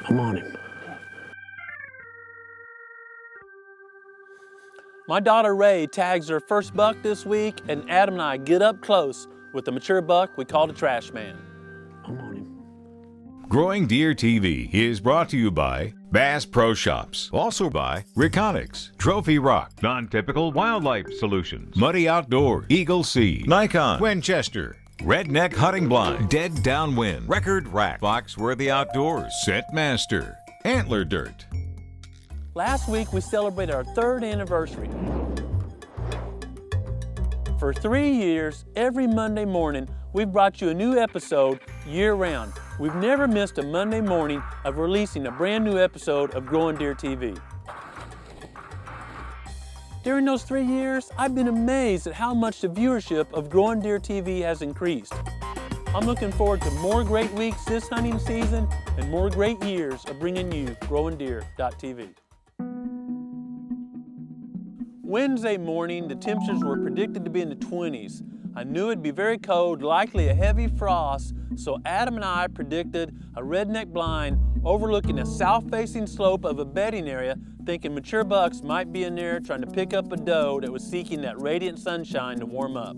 I'm on him. My daughter Ray tags her first buck this week, and Adam and I get up close with the mature buck we call the Trash Man. I'm on him. Growing Deer TV is brought to you by Bass Pro Shops, also by Reconics, Trophy Rock, Non-Typical Wildlife Solutions, Muddy Outdoor, Eagle Sea, Nikon, Winchester, Redneck Hunting Blind, Dead Downwind, Record Rack, Foxworthy Outdoors, Scent Master, Antler Dirt. Last week we celebrated our 3rd anniversary. For 3 years, every Monday morning, we've brought you a new episode year-round. We've never missed a Monday morning of releasing a brand new episode of Growing Deer TV. During those 3 years, I've been amazed at how much the viewership of Growing Deer TV has increased. I'm looking forward to more great weeks this hunting season and more great years of bringing you GrowingDeer.tv. Wednesday morning, the temperatures were predicted to be in the 20s. I knew it'd be very cold, likely a heavy frost, so Adam and I predicted a redneck blind overlooking a south-facing slope of a bedding area, thinking mature bucks might be in there trying to pick up a doe that was seeking that radiant sunshine to warm up.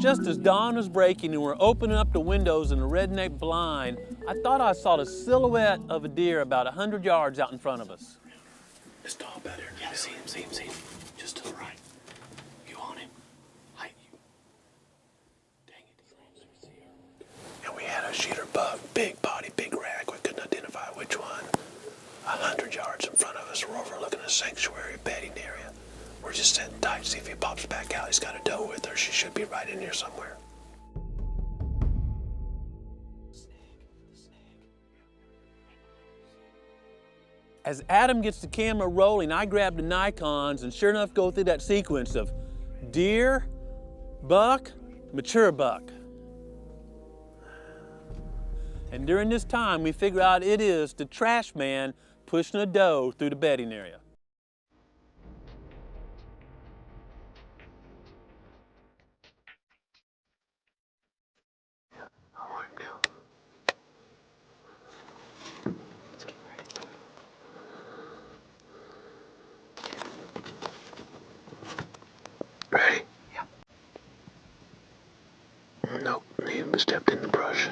Just as dawn was breaking and we're opening up the windows in the redneck blind, I thought I saw the silhouette of a deer about 100 yards out in front of us. This dog better. Yeah, see him. Just to the right. You on him? Dang it. And we had a shooter buck, big body, big rack. We couldn't identify which one. 100 yards in front of us. We're overlooking a sanctuary bedding area. We're just sitting tight, see if he pops back out. He's got a doe with her. She should be right in here somewhere. As Adam gets the camera rolling, I grab the Nikons and sure enough go through that sequence of deer, buck, mature buck. And during this time, we figure out it is the Trash Man pushing a doe through the bedding area. Ready? Yep. Nope, he stepped in the brush.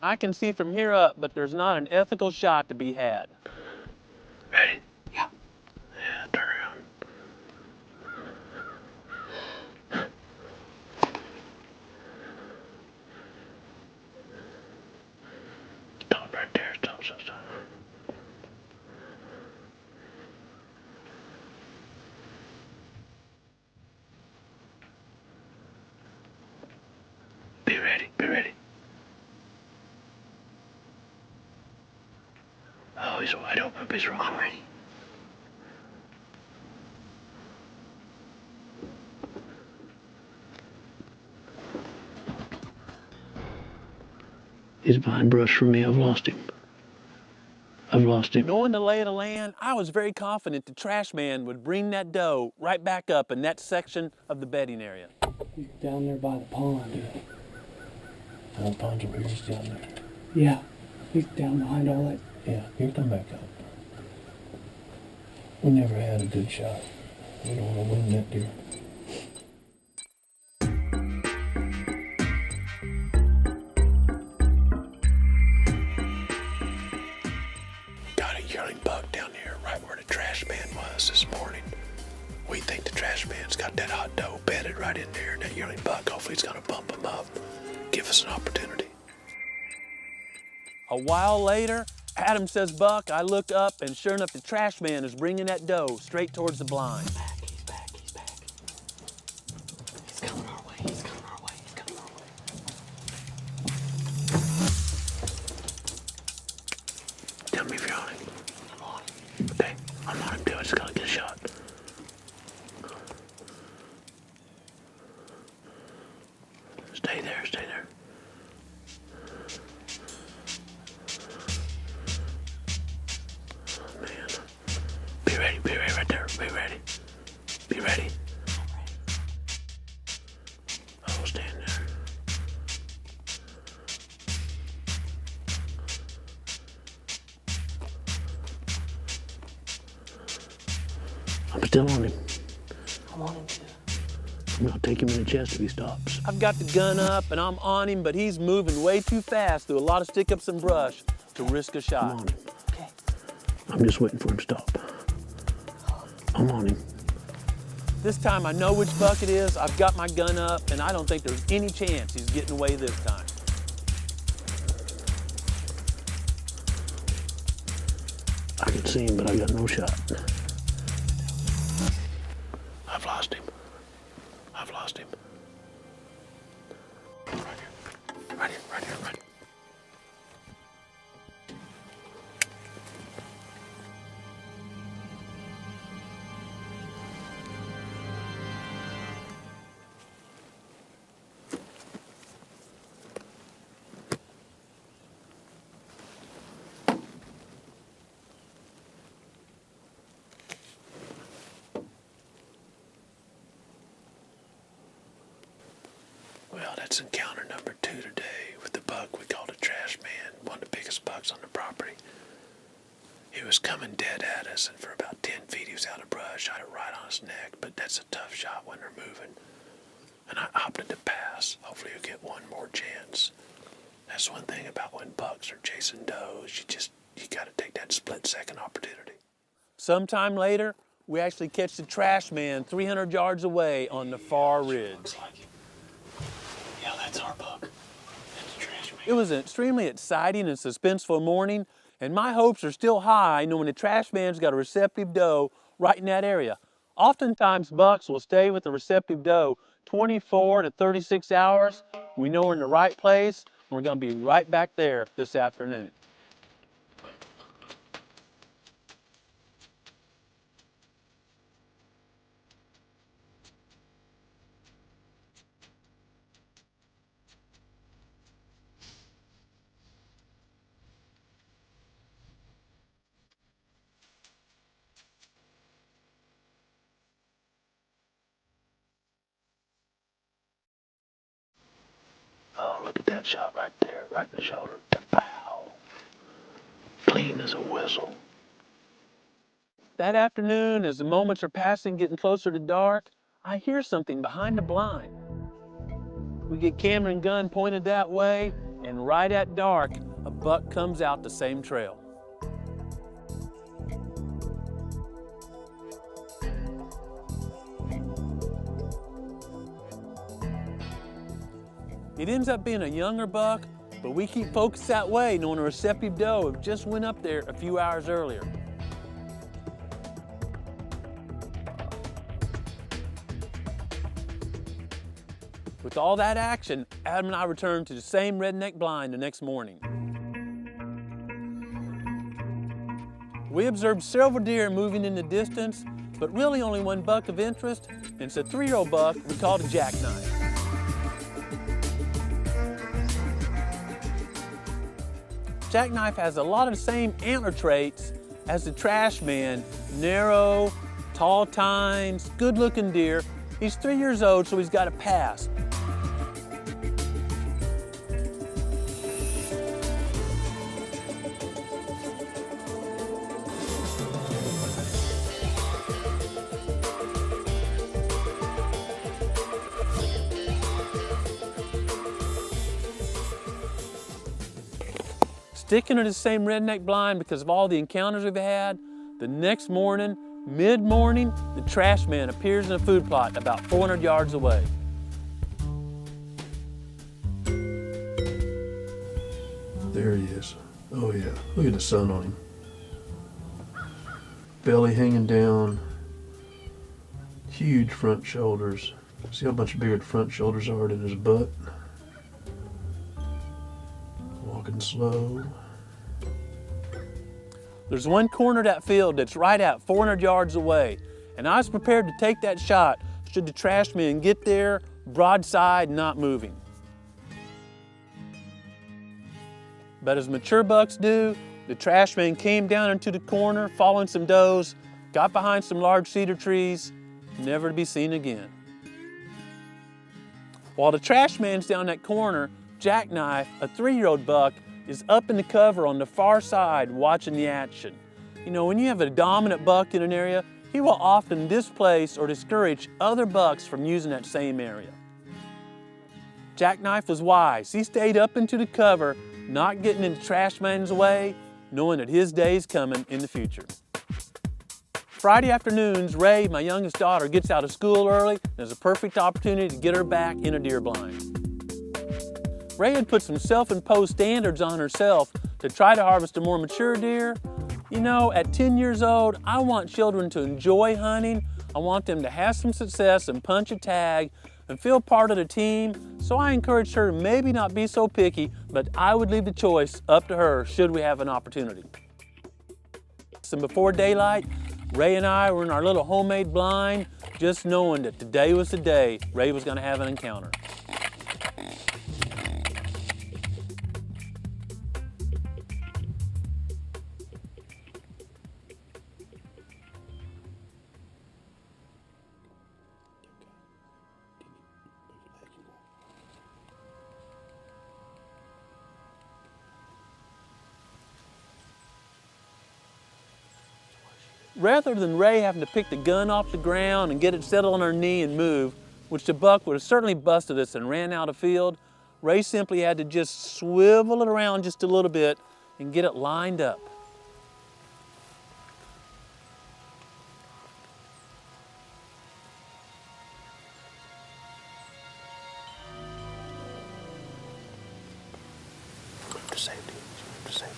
I can see from here up, but there's not an ethical shot to be had. Ready? Yep. Yeah, turn around. Stop right there. Stop. Be ready. Oh, he's wide open, but he's wrong. I'm ready. He's behind brush from me. I've lost him. Knowing the lay of the land, I was very confident the Trash Man would bring that doe right back up in that section of the bedding area. He's down there by the pond, dude. The pond's over here, just down there. Yeah, he's down behind all that. Yeah, he'll come back up. We never had a good shot. We don't want to win that deer. Got a yearling buck down here right where the Trash Man was this morning. We think the Trash Man's got that hot doe bedded right in there, and that yearling buck, hopefully he's gonna bump him up, give us an opportunity. A while later, Adam says buck, I look up, and sure enough, the Trash Man is bringing that doe straight towards the blind. He's back. He's coming our way. Tell me if you're on him. I'm on him. Okay, I'm on him too. I just gotta get a shot. Stay there. Man. Be ready right there. Be ready. I'm still on him. I'm on him too. I'm gonna take him in the chest if he stops. I've got the gun up and I'm on him, but he's moving way too fast through a lot of stick-ups and brush to risk a I'm shot. on him. Okay. I'm just waiting for him to stop. I'm on him. This time I know which buck it is, I've got my gun up, and I don't think there's any chance he's getting away this time. I can see him, but I got no shot. I've lost him. I've lost him. Right here. Right here, right here, right here. Well, that's encounter number 2 today with the buck we called a trash man, one of the biggest bucks on the property. He was coming dead at us, and for about 10 feet he was out of brush. I had it right on his neck, but that's a tough shot when they're moving. And I opted to pass. Hopefully you'll get one more chance. That's one thing about when bucks are chasing does. You gotta take that split-second opportunity. Sometime later, we actually catch the trash man 300 yards away on the far ridge. Looks like it. Yeah, that's our buck. That's the trash man. It was an extremely exciting and suspenseful morning, and my hopes are still high knowing the trash man's got a receptive doe right in that area. Oftentimes, bucks will stay with the receptive doe 24 to 36 hours. We know we're in the right place, and we're going to be right back there this afternoon. Oh, look at that shot right there, right in the shoulder. Pow. Clean as a whistle. That afternoon, as the moments are passing, getting closer to dark, I hear something behind the blind. We get camera and gun pointed that way, and right at dark, a buck comes out the same trail. It ends up being a younger buck, but we keep focused that way, knowing a receptive doe have just went up there a few hours earlier. With all that action, Adam and I returned to the same redneck blind the next morning. We observed several deer moving in the distance, but really only one buck of interest, and it's a 3-year-old buck we called a jackknife. Jackknife has a lot of the same antler traits as the trash man: narrow, tall tines, good-looking deer. He's 3 years old, so he's got a pass. Sticking to the same redneck blind because of all the encounters we've had, the next morning, mid-morning, the trash man appears in a food plot about 400 yards away. There he is. Oh yeah, look at the sun on him. Belly hanging down, huge front shoulders. See how much bigger the front shoulders are than his butt? Walking slow. There's one corner of that field that's right at 400 yards away, and I was prepared to take that shot should the trash man get there, broadside, not moving. But as mature bucks do, the trash man came down into the corner, following some does, got behind some large cedar trees, never to be seen again. While the trash man's down that corner, Jackknife, a 3-year-old buck, is up in the cover on the far side watching the action. You know, when you have a dominant buck in an area, he will often displace or discourage other bucks from using that same area. Jackknife was wise. He stayed up into the cover, not getting in the trash man's way, knowing that his day is coming in the future. Friday afternoons, Ray, my youngest daughter, gets out of school early, and there's a perfect opportunity to get her back in a deer blind. Ray had put some self-imposed standards on herself to try to harvest a more mature deer. You know, at 10 years old, I want children to enjoy hunting. I want them to have some success and punch a tag and feel part of the team. So I encouraged her to maybe not be so picky, but I would leave the choice up to her should we have an opportunity. And before daylight, Ray and I were in our little homemade blind, just knowing that today was the day Ray was going to have an encounter. Rather than Ray having to pick the gun off the ground and get it settled on her knee and move, which the buck would have certainly busted us and ran out of field, Ray simply had to just swivel it around just a little bit and get it lined up. To safety. To safety.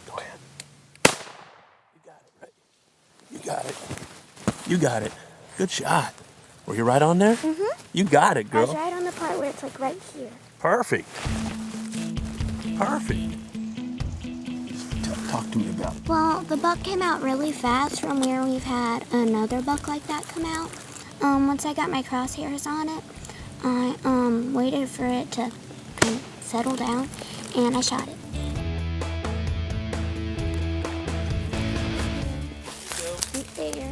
Go ahead. You got it, right? You got it. You got it. Good shot. Were you right on there? Mm-hmm. You got it, girl. I was right on the part where it's like right here. Perfect. Perfect. Talk to me about it. Well, the buck came out really fast from where we've had another buck like that come out. Once I got my crosshairs on it, I waited for it to kind of settle down, and I shot it. Right there.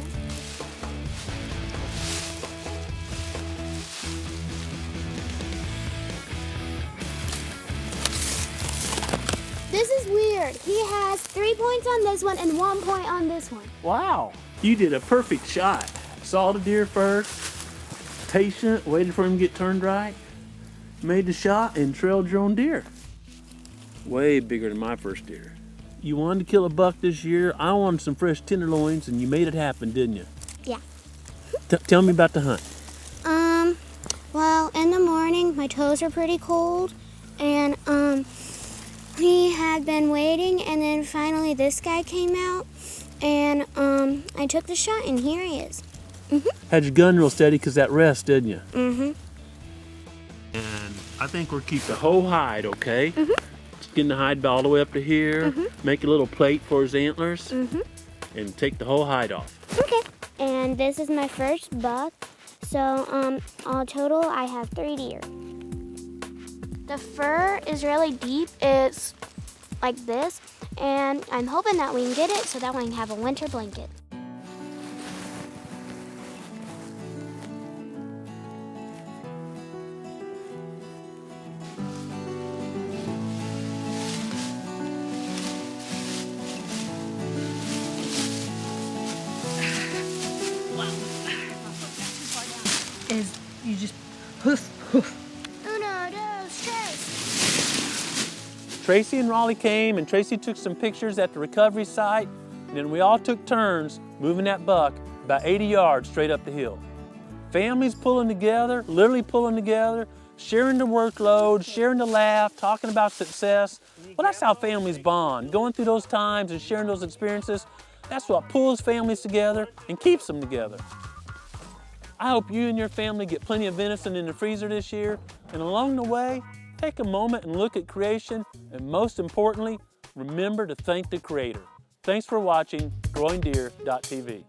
This is weird. He has 3 points on this one and 1 point on this one. Wow, you did a perfect shot. Saw the deer first, patient, waited for him to get turned right, made the shot and trailed your own deer. Way bigger than my first deer. You wanted to kill a buck this year. I wanted some fresh tenderloins and you made it happen, didn't you? Yeah. Tell me about the hunt. Well, in the morning, my toes were pretty cold, and, we had been waiting, and then finally this guy came out, and, I took the shot, and here he is. Had your gun real steady because that rest, didn't you? Mm-hmm. And I think we'll keep the whole hide, okay? Mm-hmm. Just getting the hide all the way up to here, make a little plate for his antlers, and take the whole hide off. Okay. And this is my first buck. So, all total, I have 3 deer. The fur is really deep. It's like this. And I'm hoping that we can get it so that we can have a winter blanket. Is you just hoof, hoof. Uno, dos, tres. Tracy and Raleigh came and Tracy took some pictures at the recovery site, and then we all took turns moving that buck about 80 yards straight up the hill. Families pulling together, literally pulling together, sharing the workload, sharing the laugh, talking about success. Well, that's how families bond. Going through those times and sharing those experiences, that's what pulls families together and keeps them together. I hope you and your family get plenty of venison in the freezer this year, and along the way, take a moment and look at creation, and most importantly, remember to thank the Creator. Thanks for watching GrowingDeer.tv.